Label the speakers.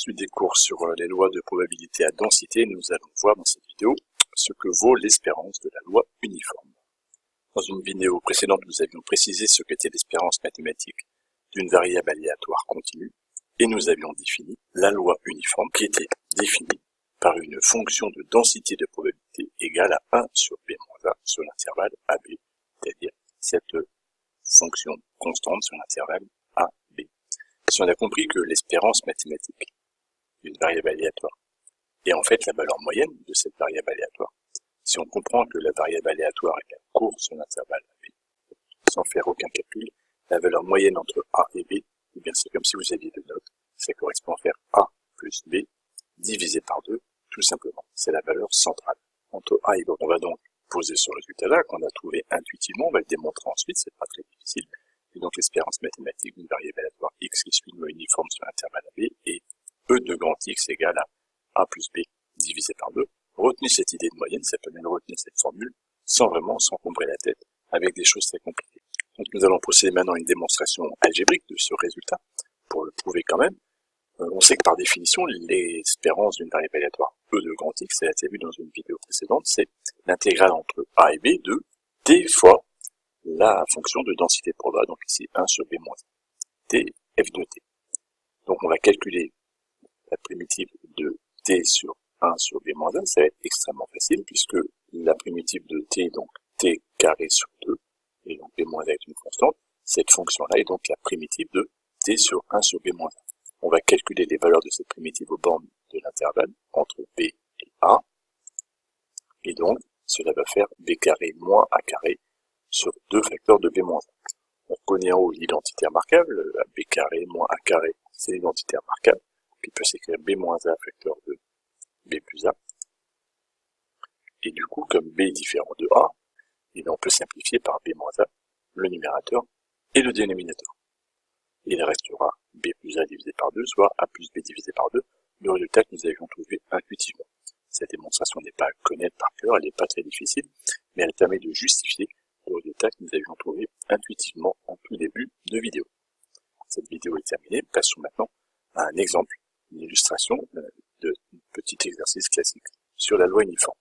Speaker 1: suite des cours sur les lois de probabilité à densité, nous allons voir dans cette vidéo ce que vaut l'espérance de la loi uniforme. Dans une vidéo précédente, nous avions précisé ce qu'était l'espérance mathématique d'une variable aléatoire continue et nous avions défini la loi uniforme qui était définie par une fonction de densité de probabilité égale à 1 sur b-1 sur l'intervalle AB, c'est-à-dire cette fonction constante sur l'intervalle AB. Si on a compris que l'espérance mathématique d'une variable aléatoire est en fait la valeur moyenne de cette variable aléatoire, si on comprend que la variable aléatoire est court sur l'intervalle AB, sans faire aucun calcul, la valeur moyenne entre A et B, eh bien c'est comme si vous aviez deux notes, ça correspond à faire A plus B divisé par 2, tout simplement. C'est la valeur centrale entre A et B. On va donc poser ce résultat-là qu'on a trouvé intuitivement, on va le démontrer ensuite, c'est pas très difficile. Et donc l'espérance mathématique d'une variable aléatoire x qui suit une loi uniforme sur l'intervalle AB est E de grand X égale à A plus B divisé par 2. Retenez cette idée de moyenne, ça permet de retenir cette formule sans vraiment s'encombrer la tête avec des choses très compliquées. Donc nous allons procéder maintenant à une démonstration algébrique de ce résultat pour le prouver quand même. On sait que par définition, l'espérance d'une variable aléatoire E de grand X, elle a été vue dans une vidéo précédente, c'est l'intégrale entre A et B de t fois la fonction de densité de probabilité, donc ici 1 sur b-1, t f de t. Donc on va calculer la primitive de t sur 1 sur b-1, ça va être extrêmement facile puisque la primitive de t, donc t carré sur 2, et donc b-1 est une constante, cette fonction-là est donc la primitive de t sur 1 sur b-1. On va calculer les valeurs de cette primitive aux bornes de l'intervalle entre b et a, et donc cela va faire b carré moins a carré sur 2 facteurs de b-1. On connaît en haut l'identité remarquable, b carré moins a carré, c'est l'identité remarquable, qui peut s'écrire b-a facteur de b plus a. Et du coup, comme b est différent de a, on peut simplifier par b-a le numérateur et le dénominateur. Il restera b plus a divisé par 2, soit a plus b divisé par 2, le résultat que nous avions trouvé intuitivement. Cette démonstration n'est pas à connaître par cœur, elle n'est pas très difficile, mais elle permet de justifier le résultat que nous avions trouvé intuitivement en tout début de vidéo. Cette vidéo est terminée, passons maintenant à un exemple, une illustration de petit exercice classique sur la loi uniforme.